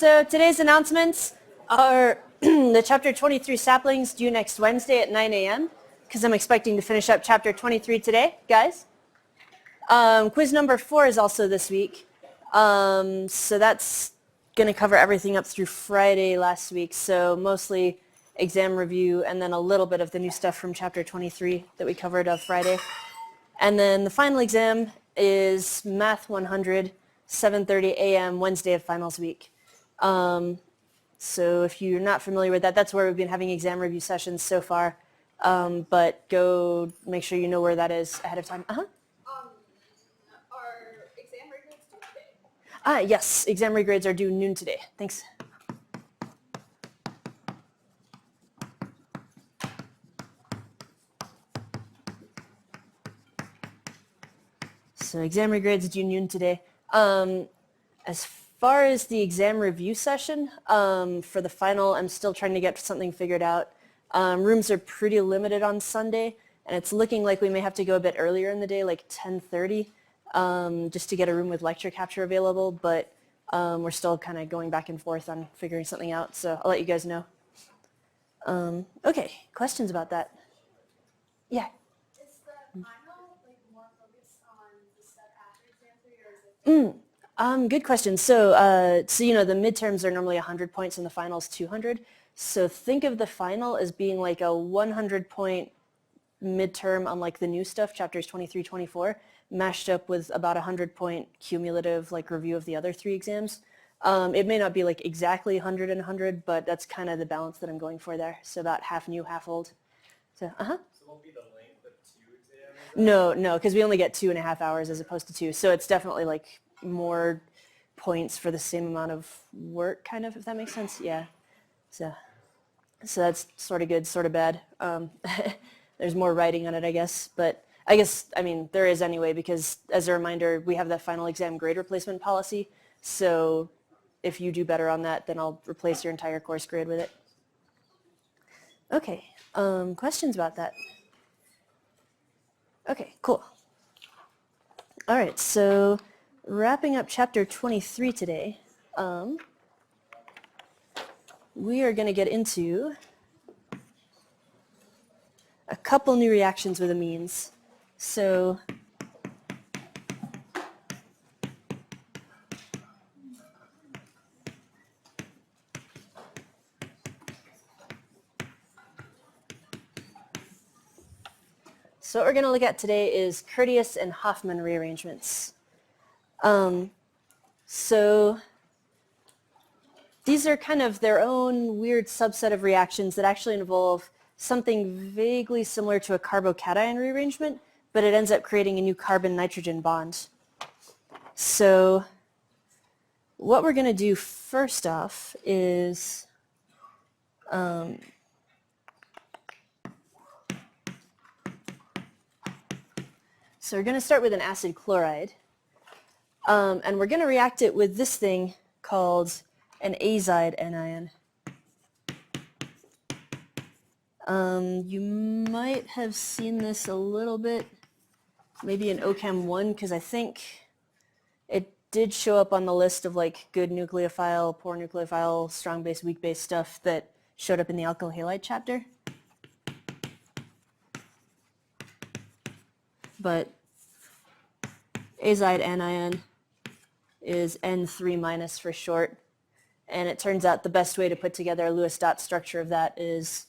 So today's announcements are the Chapter 23 saplings due next Wednesday at 9 a.m. because I'm expecting to finish up Chapter 23 today, guys. Quiz number 4 is also this week. So that's going to cover everything up through Friday last week. So mostly exam review and then a little bit of the new stuff from Chapter 23 that we covered of Friday. And then the final exam is Math 100, 7:30 a.m. Wednesday of finals week. So if you're not familiar with that, that's where we've been having exam review sessions so far. But go make sure you know where that is ahead of time. Are exam regrades due today? Yes, exam regrades are due noon today. Thanks. So exam regrades due noon today. As far as the exam review session, for the final, I'm still trying to get something figured out. Rooms are pretty limited on Sunday, and it's looking like we may have to go a bit earlier in the day, like 10:30, just to get a room with lecture capture available, but we're still kind of going back and forth on figuring something out, so I'll let you guys know. Okay, questions about that? Yeah? Is the final more focused on the step after exam 3, or is it? Good question. So, you know, the midterms are normally 100 points and the final's 200. So think of the final as being like a 100-point midterm on like the new stuff, chapters 23, 24, mashed up with about 100-point cumulative like review of the other 3 exams. It may not be like exactly 100 and 100, but that's kind of the balance that I'm going for there. So about half new, half old. So, So won't be the length of 2 exams? No, because we only get 2.5 hours as opposed to 2. So it's definitely like more points for the same amount of work, kind of, if that makes sense. Yeah. So that's sort of good, sort of bad. There's more writing on it, I guess. But I mean, there is anyway, because as a reminder, we have that final exam grade replacement policy. So if you do better on that, then I'll replace your entire course grade with it. Okay. Questions about that? Okay, cool. All right, so wrapping up chapter 23 today, we are going to get into a couple new reactions with amines. So what we're going to look at today is Courteous and Hoffman rearrangements. So these are kind of their own weird subset of reactions that actually involve something vaguely similar to a carbocation rearrangement, but it ends up creating a new carbon-nitrogen bond. So what we're going to do first off is so we're going to start with an acid chloride, and we're going to react it with this thing called an Azide Anion. You might have seen this a little bit, maybe in OChem 1, because I think it did show up on the list of like good nucleophile, poor nucleophile, strong base, weak base stuff that showed up in the alkyl halide chapter. But Azide Anion is N3- for short. And it turns out the best way to put together a Lewis dot structure of that is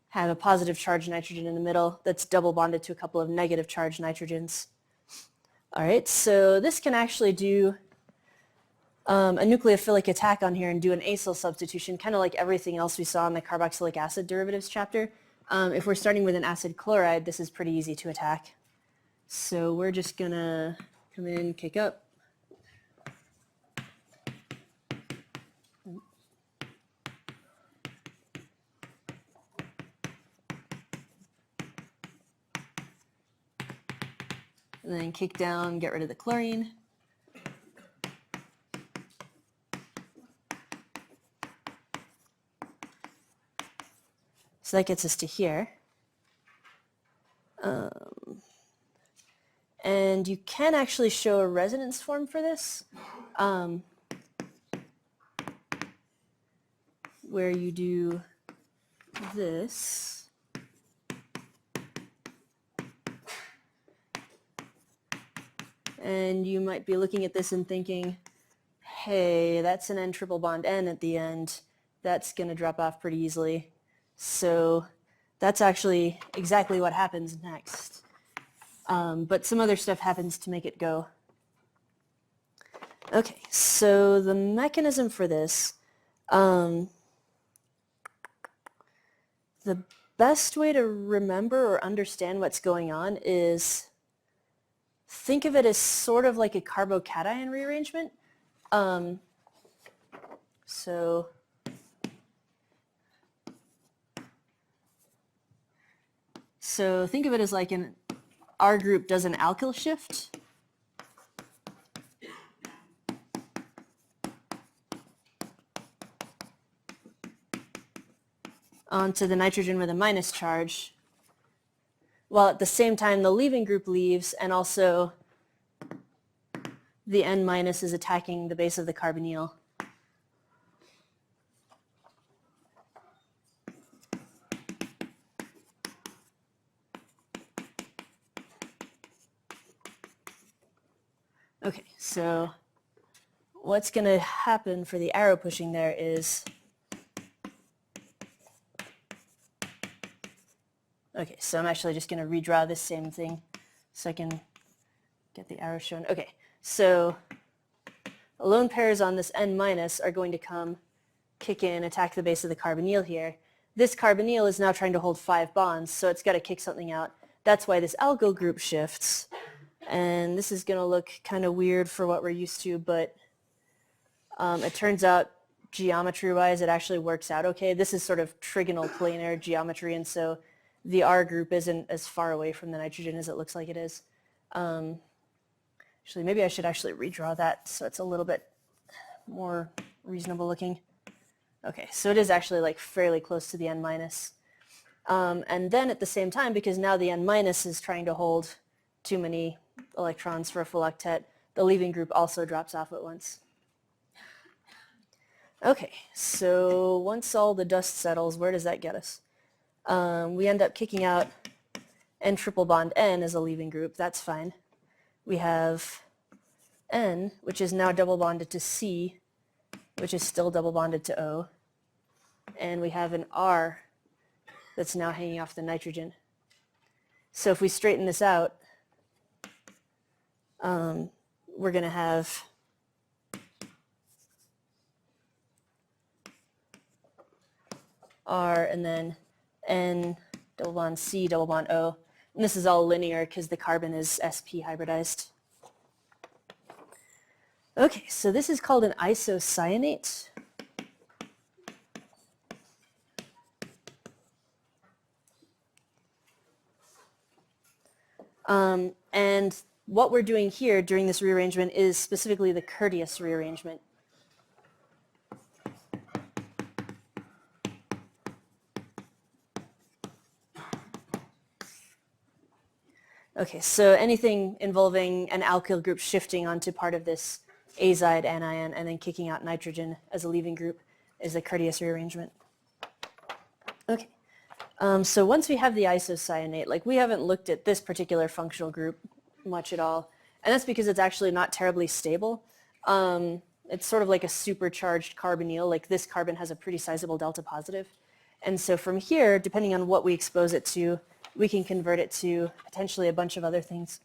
have a positive charged nitrogen in the middle that's double bonded to a couple of negative charged nitrogens. All right, so this can actually do a nucleophilic attack on here and do an acyl substitution, kind of like everything else we saw in the carboxylic acid derivatives chapter. If we're starting with an acid chloride, this is pretty easy to attack. So we're just going to come in, kick up. And then kick down, get rid of the chlorine. So that gets us to here. And you can actually show a resonance form for this, where you do this. And you might be looking at this and thinking, hey, that's an N triple bond N at the end. That's going to drop off pretty easily. So that's actually exactly what happens next. But some other stuff happens to make it go. Okay, so the mechanism for this, the best way to remember or understand what's going on is think of it as sort of like a carbocation rearrangement. So think of it as like an R group does an alkyl shift. Onto the nitrogen with a minus charge, while at the same time the leaving group leaves, and also the N minus is attacking the base of the carbonyl. Okay, so what's going to happen for the arrow pushing there is, okay, so I'm actually just going to redraw this same thing so I can get the arrow shown. Okay, so lone pairs on this N minus are going to come, kick in, attack the base of the carbonyl here. This carbonyl is now trying to hold 5 bonds, so it's got to kick something out. That's why this alkyl group shifts. And this is going to look kind of weird for what we're used to, but it turns out geometry-wise it actually works out okay. This is sort of trigonal planar geometry, and so the R group isn't as far away from the nitrogen as it looks like it is. Actually, maybe I should actually redraw that so it's a little bit more reasonable looking. Okay, so it is actually like fairly close to the N minus. And then at the same time, because now the N minus is trying to hold too many electrons for a full octet, the leaving group also drops off at once. Okay, so once all the dust settles, where does that get us? We end up kicking out N triple bond N as a leaving group. That's fine. We have N, which is now double bonded to C, which is still double bonded to O. And we have an R that's now hanging off the nitrogen. So if we straighten this out, we're going to have R and then N, double bond C, double bond O. And this is all linear because the carbon is sp hybridized. Okay, so this is called an isocyanate. And what we're doing here during this rearrangement is specifically the Courteous rearrangement. Okay, so anything involving an alkyl group shifting onto part of this azide anion and then kicking out nitrogen as a leaving group is a Courteous rearrangement. Okay, so once we have the isocyanate, like we haven't looked at this particular functional group much at all, and that's because it's actually not terribly stable. It's sort of like a supercharged carbonyl, like this carbon has a pretty sizable delta positive. And so from here, depending on what we expose it to, we can convert it to potentially a bunch of other things.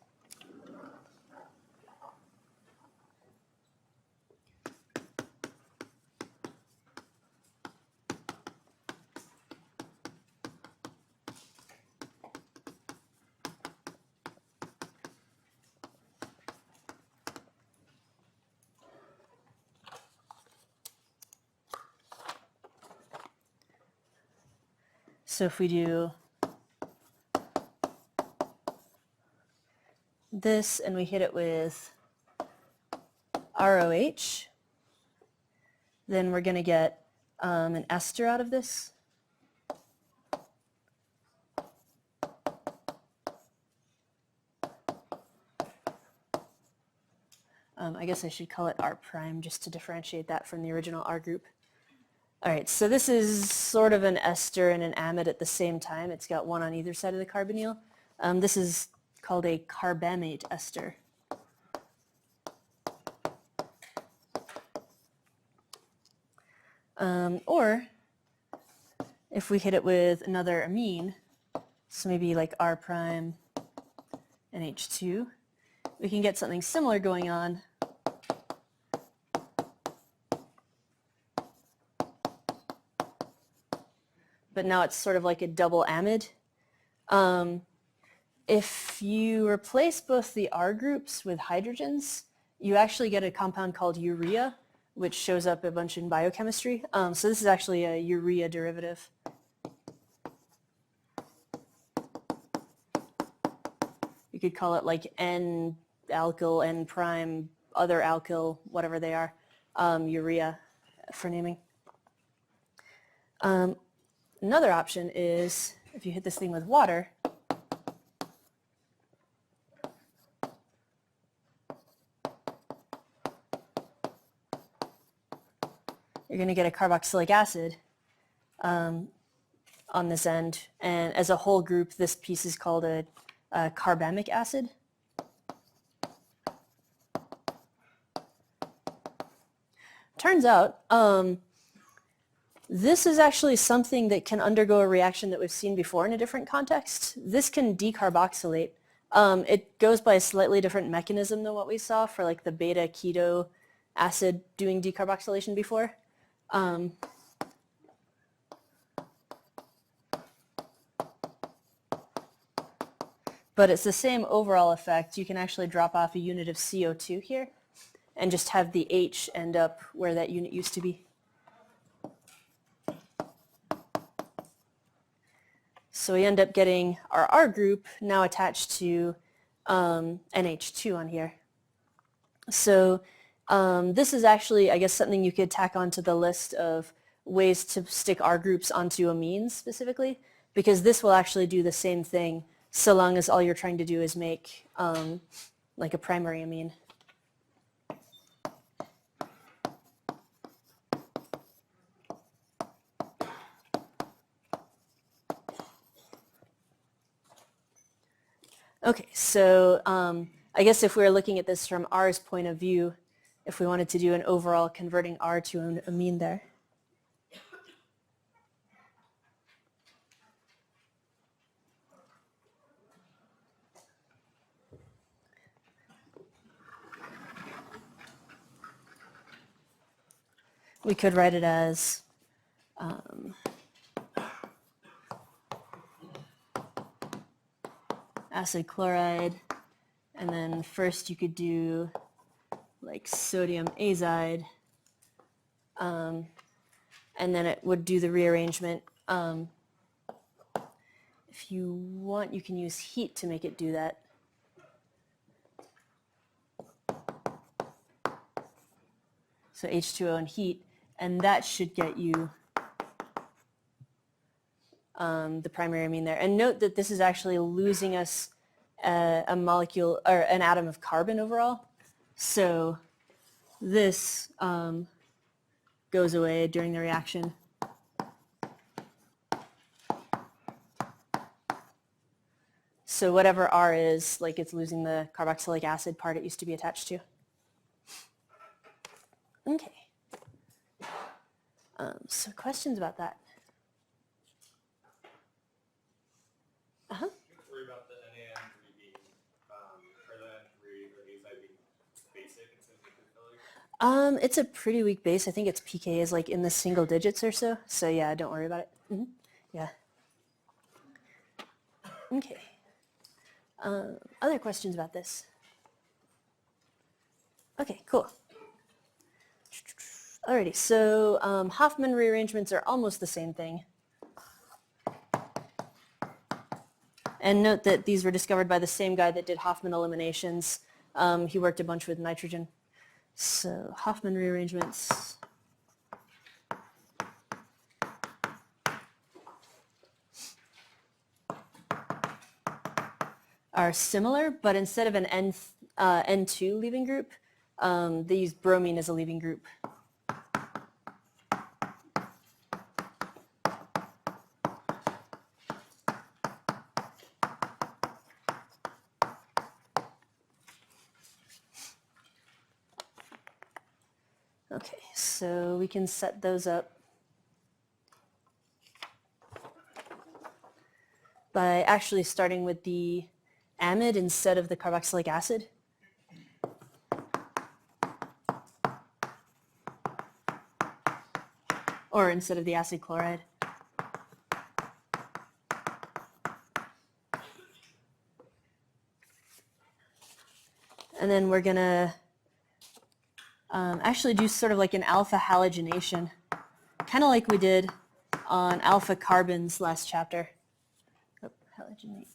So if we do this and we hit it with ROH, then we're going to get an ester out of this. I guess I should call it R prime just to differentiate that from the original R group. All right, so this is sort of an ester and an amide at the same time. It's got one on either side of the carbonyl. This is called a carbamate ester. Or if we hit it with another amine, so maybe like R prime and H2, we can get something similar going on. But now it's sort of like a double amide. If you replace both the R groups with hydrogens, you actually get a compound called urea, which shows up a bunch in biochemistry. So this is actually a urea derivative. You could call it like N-alkyl, N-prime, other alkyl, whatever they are, urea for naming. Another option is if you hit this thing with water, you're going to get a carboxylic acid on this end, and as a whole group, this piece is called a carbamic acid. Turns out, this is actually something that can undergo a reaction that we've seen before in a different context. This can decarboxylate. It goes by a slightly different mechanism than what we saw for like the beta keto acid doing decarboxylation before. But it's the same overall effect. You can actually drop off a unit of CO2 here and just have the H end up where that unit used to be. So we end up getting our R group now attached to NH2 on here. So this is actually, I guess, something you could tack onto the list of ways to stick R groups onto amines specifically, because this will actually do the same thing so long as all you're trying to do is make like a primary amine. Okay, so I guess if we were looking at this from R's point of view, if we wanted to do an overall converting R to an amine there. We could write it as acid chloride, and then first you could do like sodium azide, and then it would do the rearrangement. If you want, you can use heat to make it do that. So H2O and heat, and that should get you the primary amine there. And note that this is actually losing us a molecule or an atom of carbon overall. So this goes away during the reaction. So whatever R is, like it's losing the carboxylic acid part it used to be attached to. Okay. So questions about that? Uh-huh. Worry about the NaN3 being, or the N3 or Azide being basic instead of nucleophilic? It's a pretty weak base. I think its pK is like in the single digits or so. So yeah, don't worry about it. Mm-hmm. Yeah. Okay. Other questions about this? Okay, cool. Alrighty, so Hoffman rearrangements are almost the same thing. And note that these were discovered by the same guy that did Hoffman eliminations. He worked a bunch with nitrogen. So Hoffman rearrangements. Are similar, but instead of an N2 leaving group, They use bromine as a leaving group. Okay, so we can set those up by actually starting with the amide instead of the carboxylic acid. Or instead of the acid chloride. And then we're going to actually do sort of like an alpha halogenation, kind of like we did on alpha carbons last chapter. Oh, halogenate.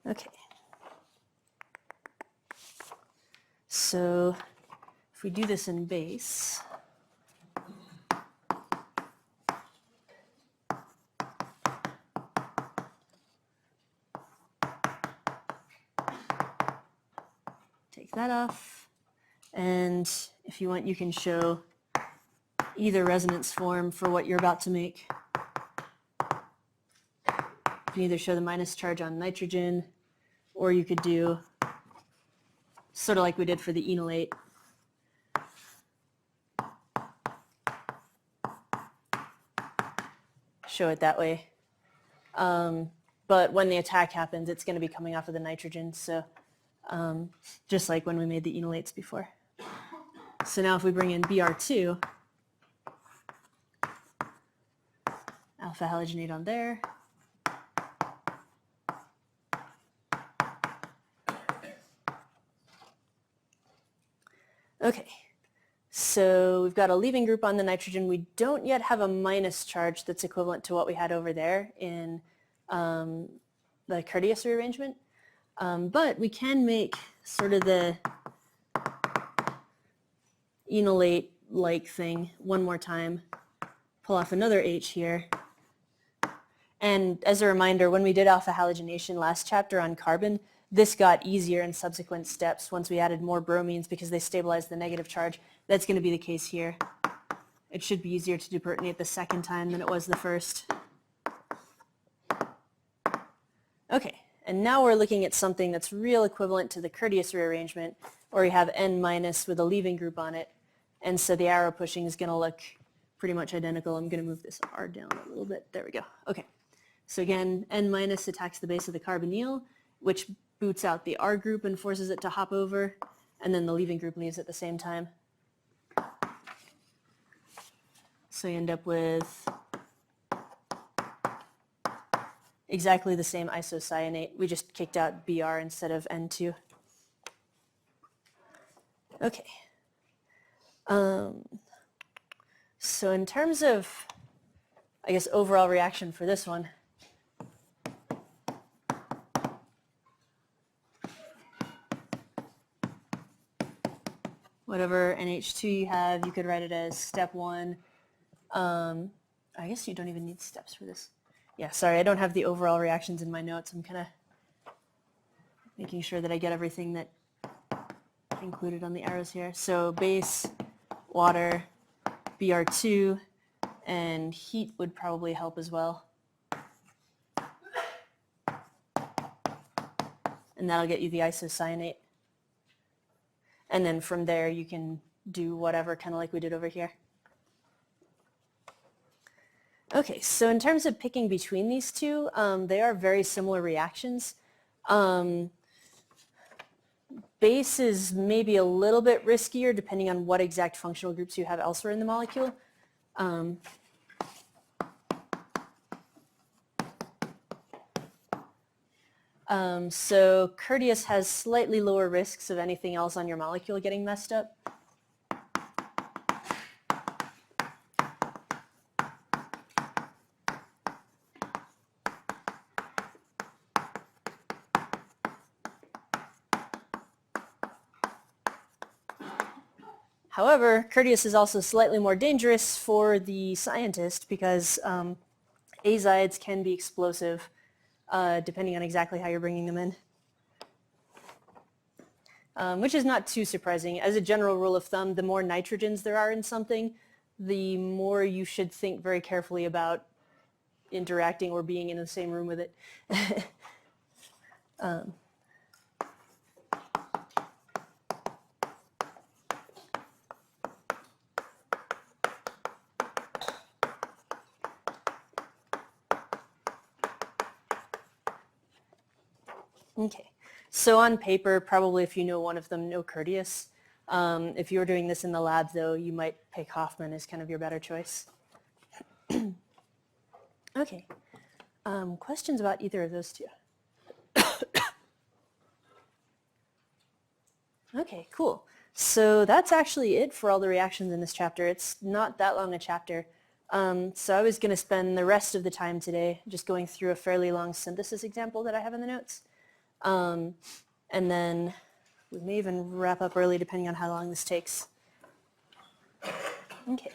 Okay. So if we do this in base, take that off, and if you want, you can show either resonance form for what you're about to make. You can either show the minus charge on nitrogen, or you could do sort of like we did for the enolate. Show it that way. But when the attack happens, it's going to be coming off of the nitrogen, so just like when we made the enolates before. So now if we bring in Br2, alpha halogenate on there. Okay, so we've got a leaving group on the nitrogen. We don't yet have a minus charge that's equivalent to what we had over there in the Courteous rearrangement, but we can make sort of the enolate-like thing one more time, pull off another H here. And as a reminder, when we did alpha halogenation last chapter on carbon, this got easier in subsequent steps once we added more bromines because they stabilized the negative charge. That's going to be the case here. It should be easier to deprotonate the second time than it was the first. Okay, and now we're looking at something that's real equivalent to the Courteous rearrangement, where we have N- with a leaving group on it. And so the arrow pushing is going to look pretty much identical. I'm going to move this R down a little bit. There we go. Okay. So again, N- attacks the base of the carbonyl, which boots out the R group and forces it to hop over, and then the leaving group leaves at the same time. So you end up with exactly the same isocyanate. We just kicked out Br instead of N2. Okay. So in terms of, I guess, overall reaction for this one, whatever NH2 you have, you could write it as step 1. I guess you don't even need steps for this. Yeah, sorry, I don't have the overall reactions in my notes. I'm kind of making sure that I get everything that included on the arrows here. So base, water, Br2, and heat would probably help as well. And that'll get you the isocyanate. And then from there you can do whatever, kind of like we did over here. Okay, so in terms of picking between these two, they are very similar reactions. Base is maybe a little bit riskier depending on what exact functional groups you have elsewhere in the molecule. So Courteous has slightly lower risks of anything else on your molecule getting messed up. However, Courteous is also slightly more dangerous for the scientist because azides can be explosive depending on exactly how you're bringing them in. which is not too surprising. As a general rule of thumb, the more nitrogens there are in something, the more you should think very carefully about interacting or being in the same room with it. Okay, so on paper, probably if you know one of them, know Courteous. If you were doing this in the lab, though, you might pick Hoffman as kind of your better choice. Okay, questions about either of those two? Okay, cool. So that's actually it for all the reactions in this chapter. It's not that long a chapter. So I was going to spend the rest of the time today just going through a fairly long synthesis example that I have in the notes. And then we may even wrap up early depending on how long this takes. Okay.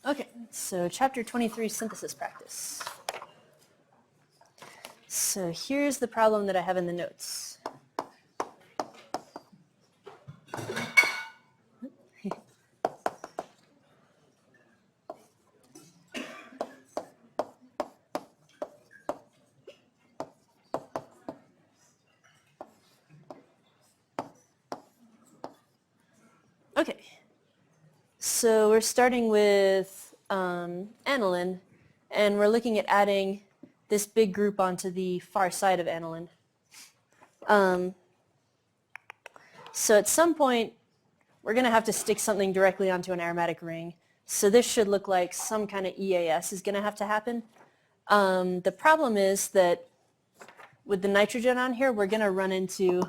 Okay, so chapter 23, synthesis practice. So here's the problem that I have in the notes. Okay, so we're starting with aniline, and we're looking at adding this big group onto the far side of aniline. So at some point, we're going to have to stick something directly onto an aromatic ring. So this should look like some kind of EAS is going to have to happen. The problem is that with the nitrogen on here, we're going to run into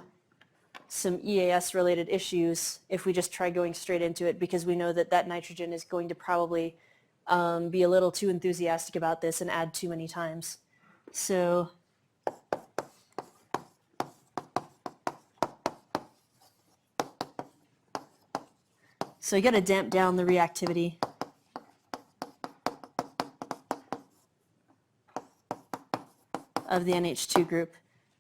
some EAS-related issues if we just try going straight into it, because we know that that nitrogen is going to probably be a little too enthusiastic about this and add too many times. So you got to damp down the reactivity. Of the NH2 group.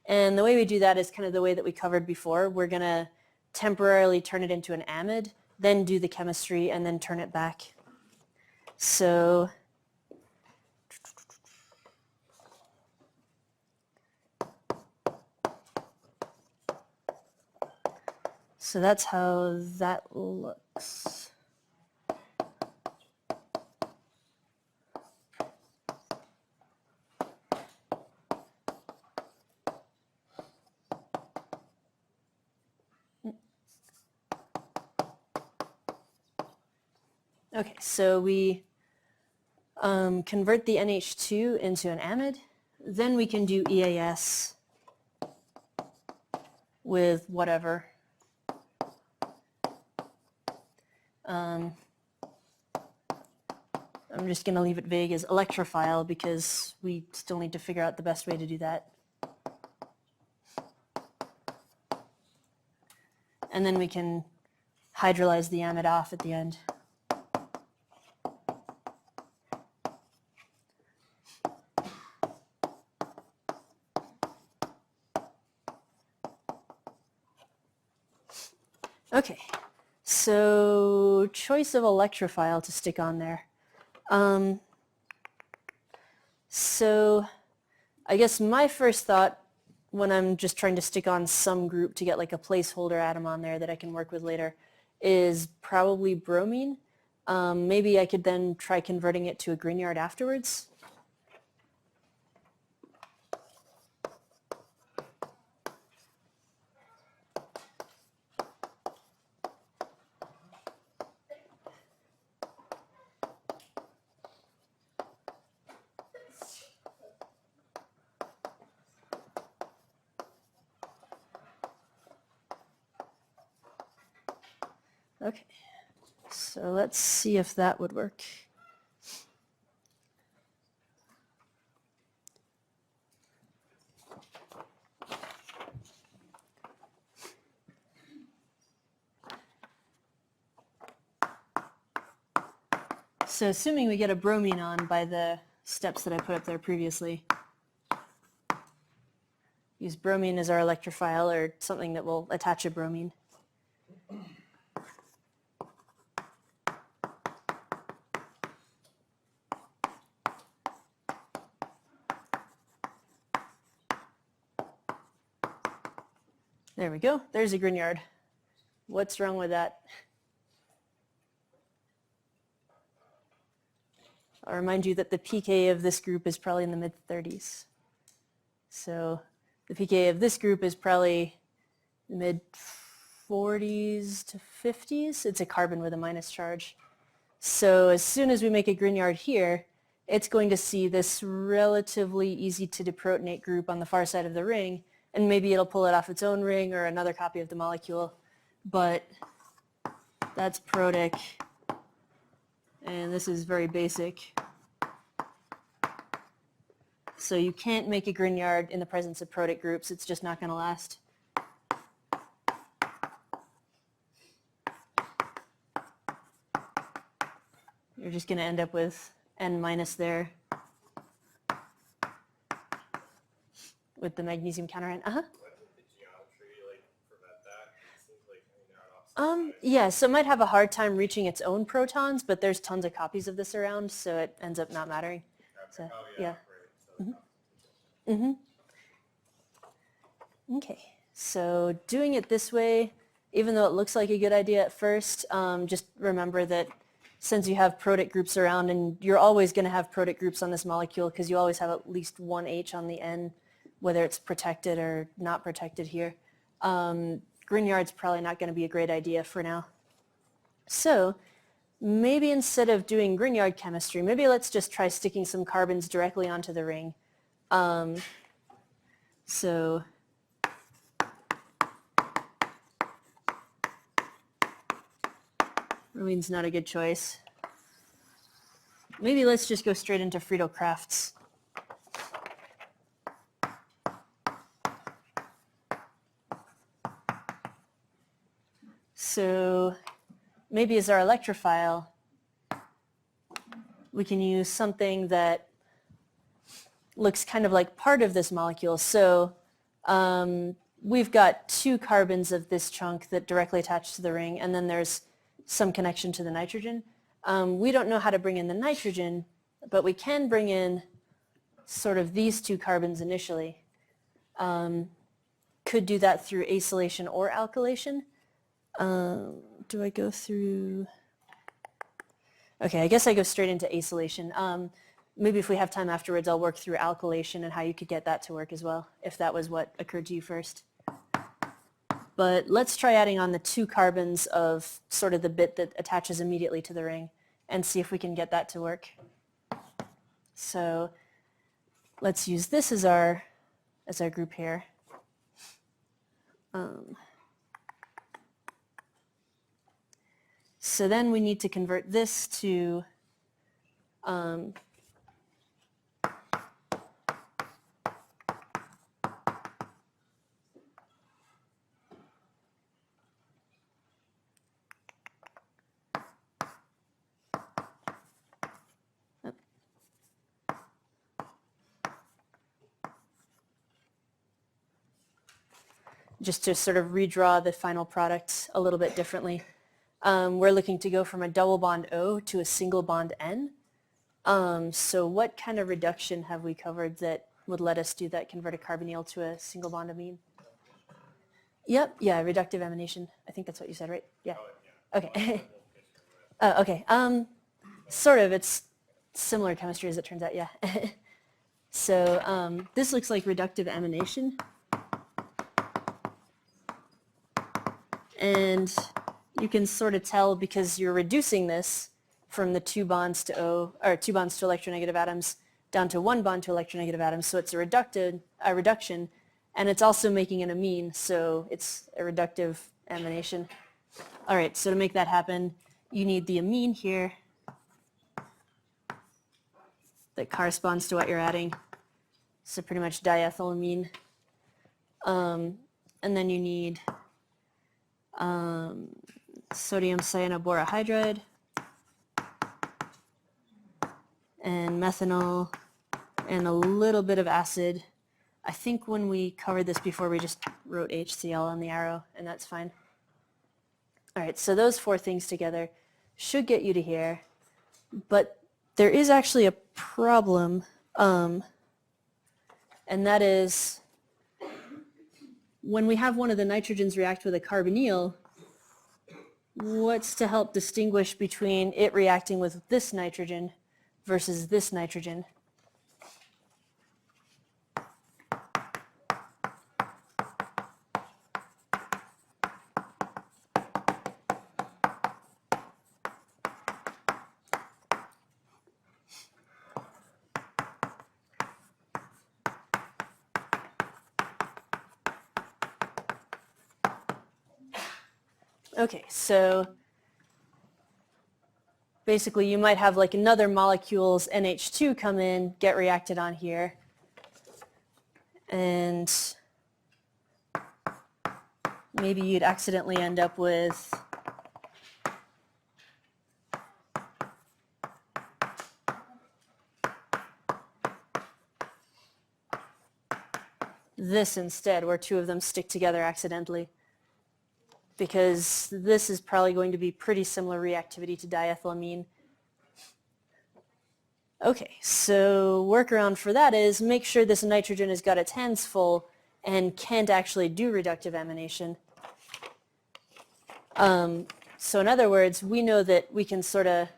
And the way we do that is kind of the way that we covered before. We're going to temporarily turn it into an amide, then do the chemistry, and then turn it back. So that's how that looks. Okay, so we convert the NH2 into an amide. Then we can do EAS with whatever. I'm just going to leave it vague as electrophile because we still need to figure out the best way to do that. And then we can hydrolyze the amide off at the end. Okay, so choice of electrophile to stick on there. So I guess my first thought when I'm just trying to stick on some group to get like a placeholder atom on there that I can work with later is probably bromine. Maybe I could then try converting it to a Grignard afterwards. Okay, so let's see if that would work. So assuming we get a bromine on by the steps that I put up there previously, use bromine as our electrophile or something that will attach a bromine. There we go. There's a Grignard. What's wrong with that? I'll remind you that the pK of this group is probably in the mid-30s. So the pK of this group is probably mid-40s to 50s. It's a carbon with a minus charge. So as soon as we make a Grignard here, it's going to see this relatively easy to deprotonate group on the far side of the ring, and maybe it'll pull it off its own ring or another copy of the molecule. But that's protic, and this is very basic. So you can't make a Grignard in the presence of protic groups. It's just not going to last. You're just going to end up with N minus there with the magnesium counter-ion. What did the geometry like prevent that? It seems like they're on opposite sides. Yeah, so it might have a hard time reaching its own protons, but there's tons of copies of this around, so it ends up not mattering. So, Oh yeah, yeah. right. So Okay, so doing it this way, even though it looks like a good idea at first, just remember that since you have protic groups around, and you're always going to have protic groups on this molecule because you always have at least one H on the N, whether it's protected or not protected here. Grignard's probably not going to be a great idea for now. So maybe instead of doing Grignard chemistry, maybe let's just try sticking some carbons directly onto the ring. So bromine's not a good choice. Maybe let's just go straight into Friedel-Crafts. So maybe as our electrophile, we can use something that looks kind of like part of this molecule. So we've got two carbons of this chunk that directly attach to the ring, and then there's some connection to the nitrogen. We don't know how to bring in the nitrogen, but we can bring in sort of these two carbons initially. Could do that through acylation or alkylation. Do I go through? Okay, I guess I go straight into acylation. Maybe if we have time afterwards, I'll work through alkylation and how you could get that to work as well, if that was what occurred to you first. But let's try adding on the two carbons of sort of the bit that attaches immediately to the ring and see if we can get that to work. So let's use this as our group here. So then we need to convert this to just to sort of redraw the final product a little bit differently. We're looking to go from a double bond O to a single bond N. So what kind of reduction have we covered that would let us do that, convert a carbonyl to a single bond amine? Yep, yeah, reductive emanation. I think that's what you said, right? Yeah. Okay. Okay. Sort of. It's similar chemistry as it turns out, yeah. So this looks like reductive emanation. And you can sort of tell because you're reducing this from the 2 bonds to O, or 2 bonds to electronegative atoms down to 1 bond to electronegative atoms. So it's a reduction, and it's also making an amine, so it's a reductive emanation. All right, so to make that happen, you need the amine here that corresponds to what you're adding. So pretty much diethylamine. And then you need sodium cyanoborohydride. and methanol and a little bit of acid. I think when we covered this before, we just wrote HCl on the arrow, and that's fine. All right, so those four things together should get you to here, but there is actually a problem, and that is when we have one of the nitrogens react with a carbonyl, what's to help distinguish between it reacting with this nitrogen versus this nitrogen? Okay, so basically you might have like another molecule's NH2 come in, get reacted on here, and maybe you'd accidentally end up with this instead, where two of them stick together accidentally, because this is probably going to be pretty similar reactivity to diethylamine. Okay, so workaround for that is make sure this nitrogen has got its hands full and can't actually do reductive emanation. So in other words, we know that we can sort of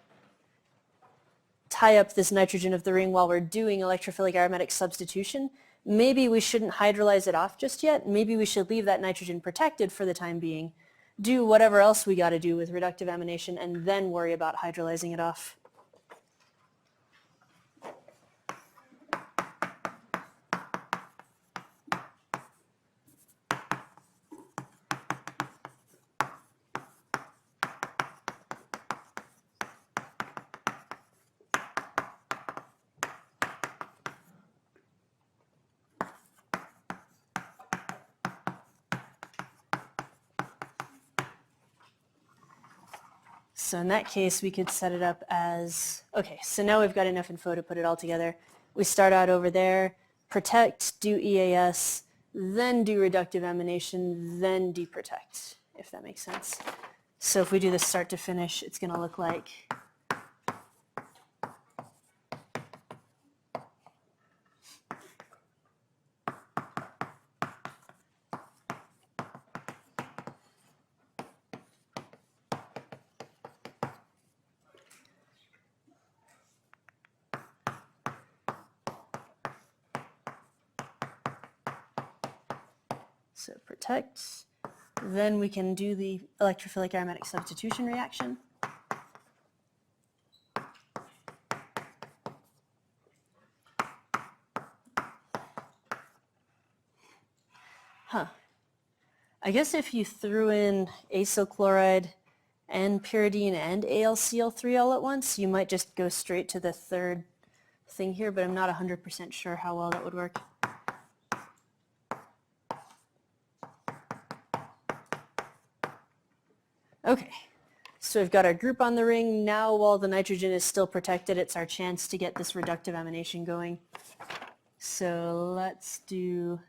tie up this nitrogen of the ring while we're doing electrophilic aromatic substitution. Maybe we shouldn't hydrolyze it off just yet. Maybe we should leave that nitrogen protected for the time being, do whatever else we got to do with reductive emanation, and then worry about hydrolyzing it off. So in that case, we could set it up as, okay, so now we've got enough info to put it all together. We start out over there, protect, do EAS, then do reductive emanation, then deprotect, if that makes sense. So if we do this start to finish, it's going to look like so protect, then we can do the electrophilic aromatic substitution reaction. I guess if you threw in acyl chloride and pyridine and AlCl3 all at once, you might just go straight to the third thing here, but I'm not 100% sure how well that would work. Okay, so we've got our group on the ring. Now while the nitrogen is still protected, it's our chance to get this reductive emanation going. So let's do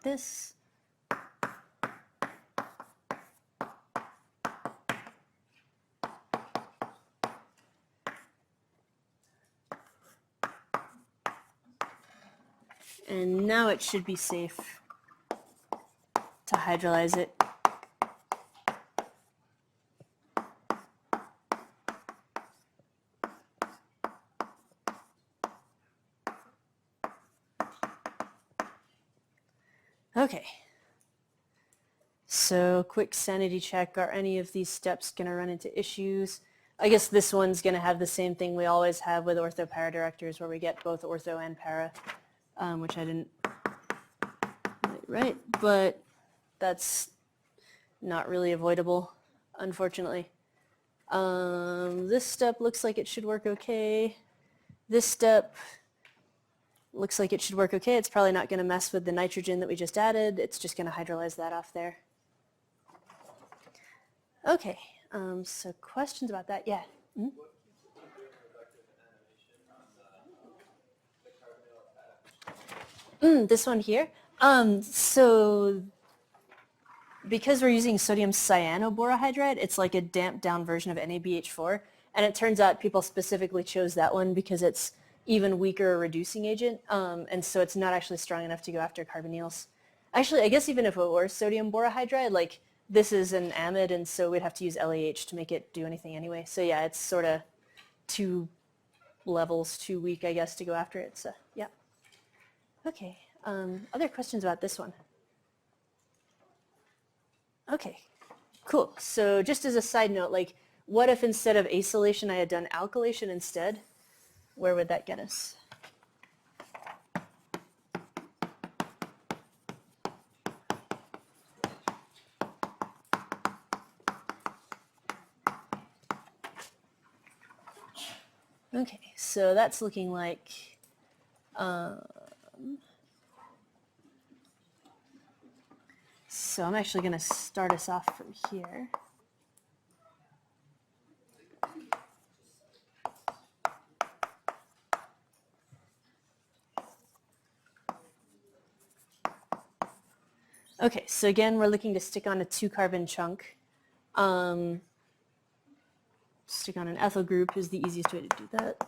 this. And now it should be safe to hydrolyze it. Okay, so quick sanity check. Are any of these steps going to run into issues? I guess this one's going to have the same thing we always have with ortho-para directors, where we get both ortho and para, which I didn't write, but that's not really avoidable, unfortunately. This step looks like it should work okay. This step looks like it should work okay. It's probably not going to mess with the nitrogen that we just added. It's just going to hydrolyze that off there. Okay, so questions about that? Yeah. Hmm? This one here. So because we're using sodium cyanoborohydride, it's like a damped down version of NaBH4. And it turns out people specifically chose that one because it's even weaker reducing agent. And so it's not actually strong enough to go after carbonyls. Actually, I guess even if it were sodium borohydride, like this is an amide, and so we'd have to use LAH to make it do anything anyway. So yeah, it's sort of 2 levels too weak, I guess, to go after it. So yeah. Okay, other questions about this one? Okay, cool. So just as a side note, like what if instead of acylation I had done alkylation instead? Where would that get us? Okay, so that's looking like so I'm actually going to start us off from here. Okay, so again, we're looking to stick on a 2-carbon chunk. Stick on an ethyl group is the easiest way to do that.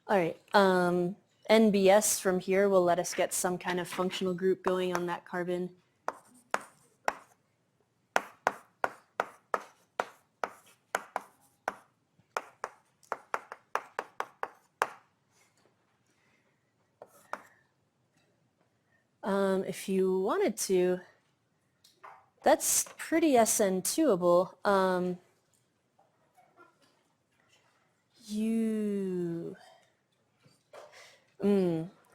All right, NBS from here will let us get some kind of functional group going on that carbon. If you wanted to, that's pretty SN2able.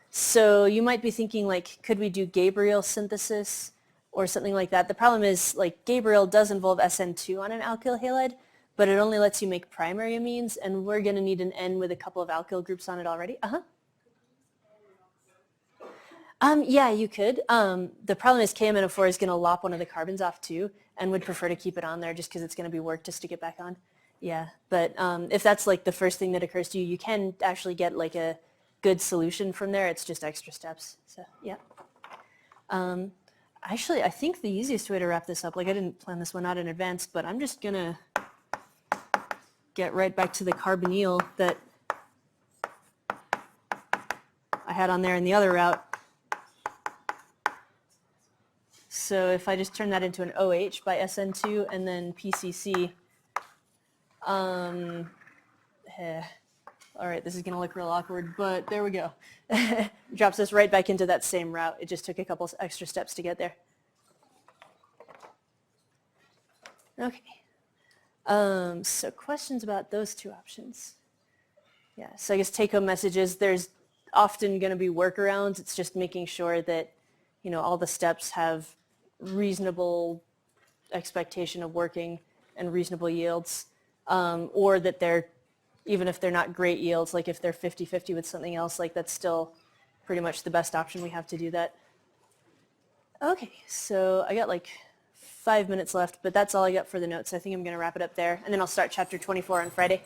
So you might be thinking like, could we do Gabriel synthesis or something like that? The problem is like Gabriel does involve SN2 on an alkyl halide, but it only lets you make primary amines, and we're going to need an N with a couple of alkyl groups on it already. Yeah, you could. The problem is KMNO4 is going to lop one of the carbons off too, and would prefer to keep it on there just because it's going to be work to stick it back on. Yeah, but if that's like the first thing that occurs to you, you can actually get like a good solution from there. It's just extra steps. So yeah. Actually, I think the easiest way to wrap this up, like I didn't plan this one out in advance, but I'm just going to get right back to the carbonyl that I had on there in the other route. So if I just turn that into an OH by SN2 and then PCC, all right, this is going to look real awkward, but there we go. Drops us right back into that same route. It just took a couple extra steps to get there. Okay. So questions about those two options? Yeah, so I guess take-home messages, there's often going to be workarounds. It's just making sure that, you know, all the steps have reasonable expectation of working and reasonable yields, or that they're, even if they're not great yields, like if they're 50-50 with something else, like that's still pretty much the best option we have to do that. Okay, so I got like 5 minutes left, but that's all I got for the notes. I think I'm going to wrap it up there, and then I'll start chapter 24 on Friday.